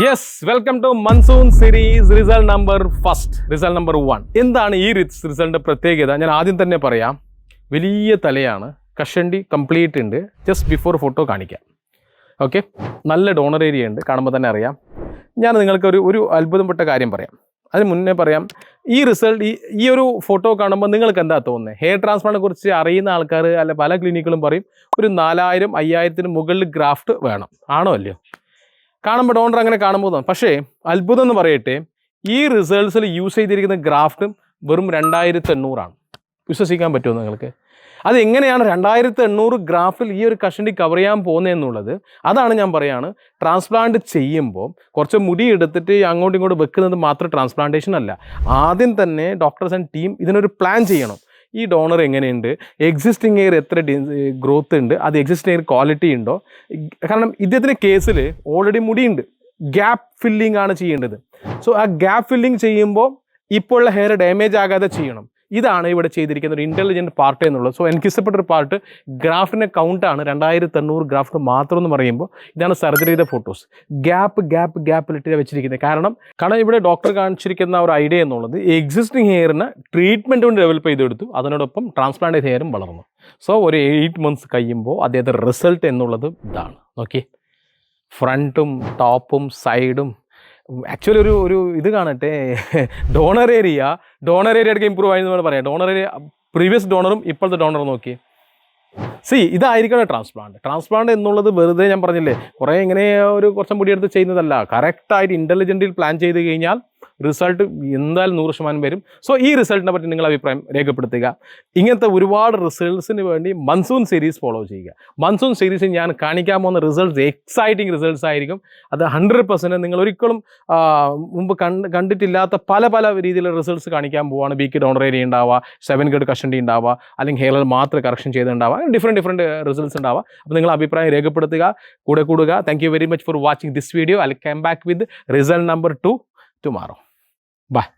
Yes, welcome to monsoon series result number 1. എന്താണ് ഈ റിസൾട്ടിൻ്റെ പ്രത്യേകത? ഞാൻ ആദ്യം തന്നെ പറയാം. വലിയ തലയാണ്, കഷണ്ടി കംപ്ലീറ്റ് ഉണ്ട്. ജസ്റ്റ് ബിഫോർ ഫോട്ടോ കാണിക്കാം. ഓക്കെ, നല്ല ഡോണർ ഏരിയ ഉണ്ട്, കാണുമ്പോൾ തന്നെ അറിയാം. ഞാൻ നിങ്ങൾക്ക് ഒരു അത്ഭുതപ്പെട്ട കാര്യം പറയാം. അതിന് മുന്നേ പറയാം, ഈ റിസൾട്ട് ഈ ഒരു ഫോട്ടോ കാണുമ്പോൾ നിങ്ങൾക്ക് എന്താ തോന്നുന്നത്? ഹെയർ ട്രാൻസ്പ്ലാന്റിനെ കുറിച്ച് അറിയുന്ന ആൾക്കാർ അല്ല പല ക്ലിനിക്കുകളും പറയും ഒരു 4000-5000 മുകളിൽ ഗ്രാഫ്റ്റ് വേണം. ആണോ അല്ലയോ? കാണുമ്പോൾ ഡോണർ അങ്ങനെ കാണുമ്പോൾ തോന്നും. പക്ഷേ അത്ഭുതം എന്ന് പറയട്ടെ, ഈ റിസൾട്ട്സിൽ യൂസ് ചെയ്തിരിക്കുന്ന ഗ്രാഫ്റ്റും വെറും 2800 വിശ്വസിക്കാൻ പറ്റുമോ നിങ്ങൾക്ക്? അത് എങ്ങനെയാണ് 2800 ഗ്രാഫിൽ ഈ ഒരു കഷണ്ടി കവർ ചെയ്യാൻ പോകുന്നതെന്നുള്ളത്? അതാണ് ഞാൻ പറയുകയാണ്. ട്രാൻസ്പ്ലാന്റ് ചെയ്യുമ്പോൾ കുറച്ച് മുടി എടുത്തിട്ട് അങ്ങോട്ടും ഇങ്ങോട്ടും വെക്കുന്നത് മാത്രം ട്രാൻസ്പ്ലാന്റേഷൻ അല്ല. ആദ്യം തന്നെ ഡോക്ടേഴ്സ് ആൻഡ് ടീം ഇതിനൊരു പ്ലാൻ ചെയ്യണം. ഈ ഡോണർ എങ്ങനെയുണ്ട്, എക്സിസ്റ്റിംഗ് ഹെയർ എത്ര ഗ്രോത്ത് ഉണ്ട്, അത് എക്സിസ്റ്റിംഗ് ഹെയർ ക്വാളിറ്റി ഉണ്ടോ? കാരണം ഇദ്ദേഹത്തിൻ്റെ കേസിൽ ഓൾറെഡി മുടിയുണ്ട്, ഗ്യാപ്പ് ഫില്ലിംഗ് ആണ് ചെയ്യേണ്ടത്. സോ ആ ഗ്യാപ്പ് ഫില്ലിംഗ് ചെയ്യുമ്പോൾ ഇപ്പോൾ ഉള്ള ഹെയർ ഡാമേജ് ആകാതെ ചെയ്യണം. ഇതാണ് ഇവിടെ ചെയ്തിരിക്കുന്ന ഒരു ഇൻ്റലിജൻറ്റ് പാർട്ട് എന്നുള്ളത്. സോ എനിക്ക് ഇഷ്ടപ്പെട്ടൊരു പാർട്ട് ഗ്രാഫിൻ്റെ കൗണ്ടാണ് 2800 ഗ്രാഫ്റ്റ് മാത്രം എന്ന് പറയുമ്പോൾ ഇതാണ് സർജറി ചെയ്ത ഫോട്ടോസ്. ഗ്യാപ്പിലിട്ട് വെച്ചിരിക്കുന്നത്. കാരണം ഇവിടെ ഡോക്ടർ കാണിച്ചിരിക്കുന്ന ഒരു ഐഡിയ എന്നുള്ളത് എക്സിസ്റ്റിംഗ് ഹെയറിന് ട്രീറ്റ്മെൻറ്റ് കൊണ്ട് ഡെവലപ്പ് ചെയ്തെടുത്തു, അതിനോടൊപ്പം ട്രാൻസ്പ്ലാന്റ് ഹെയറും വളർന്നു. സോ ഒരു 8 months കഴിയുമ്പോൾ അദ്ദേഹത്തെ റിസൾട്ട് എന്നുള്ളത് ഇതാണ്. ഓക്കെ, ഫ്രണ്ടും ടോപ്പും സൈഡും ആക്ച്വലി ഒരു ഇത് കാണട്ടെ. ഡോണർ ഏരിയ ഇടയ്ക്ക് ഇമ്പ്രൂവ് ആയി എന്ന് പറയാം. ഡോണർ ഏരിയ പ്രീവിയസ് ഡോണറും ഇപ്പോഴത്തെ ഡോണറും നോക്കി. ഇതായിരിക്കണം ട്രാൻസ്പ്ലാന്റ് എന്നുള്ളത്. വെറുതെ ഞാൻ പറഞ്ഞില്ലേ, കുറേ ഇങ്ങനെ കുറച്ചും കൂടി എടുത്ത് ചെയ്യുന്നതല്ല. കറക്റ്റായിട്ട് ഇൻ്റലിജൻറ്റിൽ പ്ലാൻ ചെയ്ത് കഴിഞ്ഞാൽ റിസൾട്ട് എന്തായാലും 100% വരും. സോ ഈ റിസൾട്ടിനെ പറ്റി നിങ്ങൾ അഭിപ്രായം രേഖപ്പെടുത്തുക. ഇങ്ങനത്തെ ഒരുപാട് റിസൾട്ട്സിന് വേണ്ടി മൺസൂൺ സീരീസ് ഫോളോ ചെയ്യുക. മൺസൂൺ സീരീസിൽ ഞാൻ കാണിക്കാൻ പോകുന്ന റിസൾട്ട്സ് എക്സൈറ്റിംഗ് റിസൾട്ട്സ് ആയിരിക്കും. അത് 100% നിങ്ങൾ ഒരിക്കലും മുമ്പ് കണ്ടിട്ടില്ലാത്ത പല രീതിയിലുള്ള റിസൾട്ട്സ് കാണിക്കാൻ പോവുകയാണ്. ബീക്ക് ഡോണർ ഏരിയ ഉണ്ടാവുക, 7 ഗഡ് കഷണ്ടി ഉണ്ടാവുക, അല്ലെങ്കിൽ ഹെയർ മാത്രം കറക്ഷൻ ചെയ്തുണ്ടാവുക, ഡിഫറെൻറ്റ് റിസൾട്ട്സ് ഉണ്ടാവുക. അപ്പോൾ നിങ്ങൾ അഭിപ്രായം രേഖപ്പെടുത്തുക, കൂടെ കൂടുക. Thank you very much for watching this video. I will come back with result number 2 tomorrow. Bye.